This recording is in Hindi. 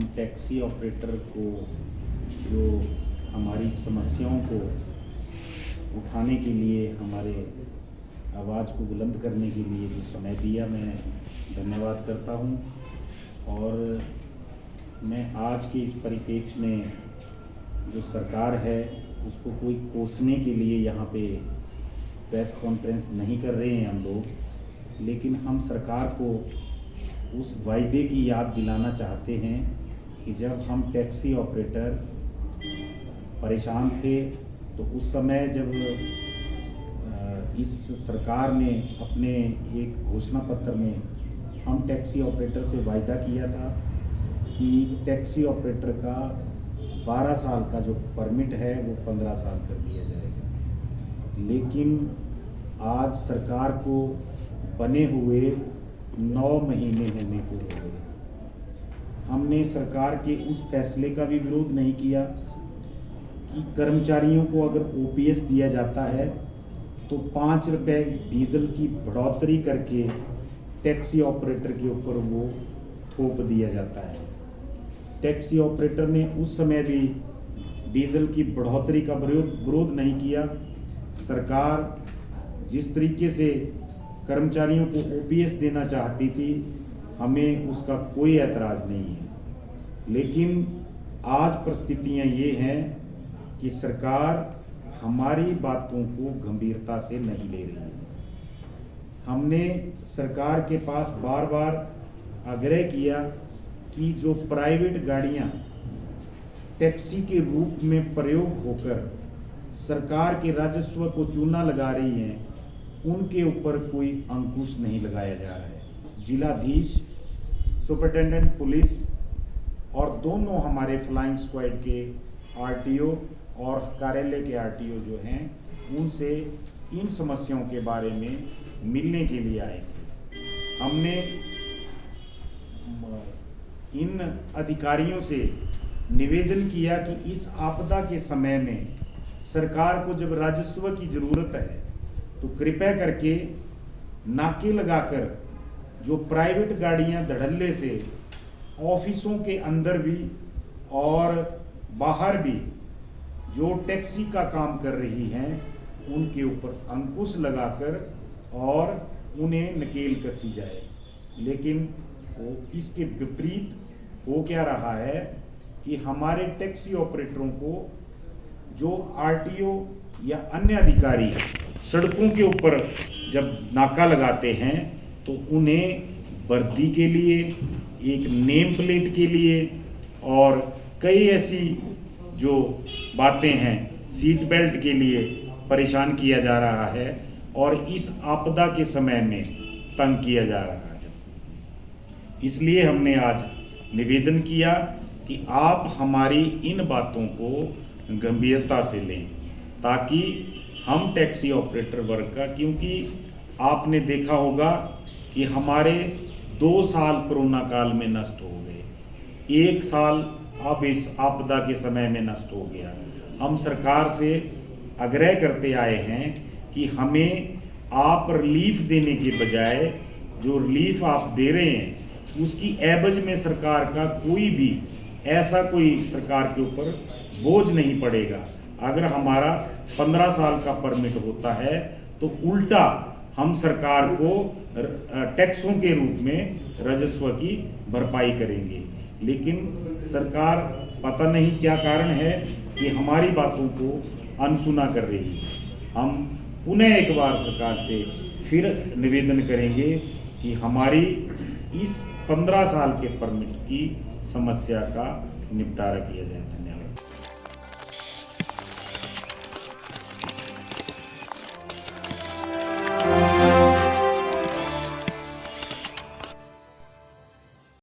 हम टैक्सी ऑपरेटर को जो हमारी समस्याओं को उठाने के लिए, हमारे आवाज़ को बुलंद करने के लिए जो समय दिया, मैं धन्यवाद करता हूं। और मैं आज के इस परिप्रेक्ष्य में जो सरकार है उसको कोई कोसने के लिए यहाँ पे प्रेस कॉन्फ्रेंस नहीं कर रहे हैं हम लोग, लेकिन हम सरकार को उस वायदे की याद दिलाना चाहते हैं कि जब हम टैक्सी ऑपरेटर परेशान थे तो उस समय जब इस सरकार ने अपने एक घोषणा पत्र में हम टैक्सी ऑपरेटर से वायदा किया था कि टैक्सी ऑपरेटर का 12 साल का जो परमिट है वो 15 साल कर दिया जाएगा, लेकिन आज सरकार को बने हुए 9 महीने होने को हो गए। हमने सरकार के उस फैसले का भी विरोध नहीं किया कि कर्मचारियों को अगर ओपीएस दिया जाता है तो 5 रुपये डीजल की बढ़ोतरी करके टैक्सी ऑपरेटर के ऊपर वो थोप दिया जाता है। टैक्सी ऑपरेटर ने उस समय भी डीजल की बढ़ोतरी का विरोध नहीं किया। सरकार जिस तरीके से कर्मचारियों को ओपीएस देना चाहती थी, हमें उसका कोई ऐतराज़ नहीं है, लेकिन आज परिस्थितियां ये हैं कि सरकार हमारी बातों को गंभीरता से नहीं ले रही है। हमने सरकार के पास बार बार आग्रह किया कि जो प्राइवेट गाड़ियां टैक्सी के रूप में प्रयोग होकर सरकार के राजस्व को चूना लगा रही हैं, उनके ऊपर कोई अंकुश नहीं लगाया जा रहा है। जिलाधीश, सुपरिटेंडेंट पुलिस और दोनों हमारे फ्लाइंग स्क्वाड के आरटीओ और कार्यालय के आरटीओ जो हैं, उनसे इन समस्याओं के बारे में मिलने के लिए आए थे। हमने इन अधिकारियों से निवेदन किया कि इस आपदा के समय में सरकार को जब राजस्व की ज़रूरत है तो कृपया करके नाके लगाकर जो प्राइवेट गाड़ियां धड़ल्ले से ऑफिसों के अंदर भी और बाहर भी जो टैक्सी का काम कर रही हैं, उनके ऊपर अंकुश लगाकर और उन्हें नकेल कसी जाए। लेकिन वो इसके विपरीत हो क्या रहा है कि हमारे टैक्सी ऑपरेटरों को जो आरटीओ या अन्य अधिकारी सड़कों के ऊपर जब नाका लगाते हैं तो उन्हें वर्दी के लिए, एक नेम प्लेट के लिए और कई ऐसी जो बातें हैं, सीट बेल्ट के लिए परेशान किया जा रहा है और इस आपदा के समय में तंग किया जा रहा है। इसलिए हमने आज निवेदन किया कि आप हमारी इन बातों को गंभीरता से लें, ताकि हम टैक्सी ऑपरेटर वर्ग का, क्योंकि आपने देखा होगा कि हमारे 2 साल कोरोना काल में नष्ट हो गए, 1 साल अब इस आपदा के समय में नष्ट हो गया। हम सरकार से आग्रह करते आए हैं कि हमें आप रिलीफ देने के बजाय जो रिलीफ आप दे रहे हैं उसकी एवज में सरकार का कोई सरकार के ऊपर बोझ नहीं पड़ेगा। अगर हमारा 15 साल का परमिट होता है तो उल्टा हम सरकार को टैक्सों के रूप में राजस्व की भरपाई करेंगे, लेकिन सरकार पता नहीं क्या कारण है कि हमारी बातों को अनसुना कर रही है। हम पुनः एक बार सरकार से फिर निवेदन करेंगे कि हमारी इस 15 साल के परमिट की समस्या का निपटारा किया जाए। धन्यवाद।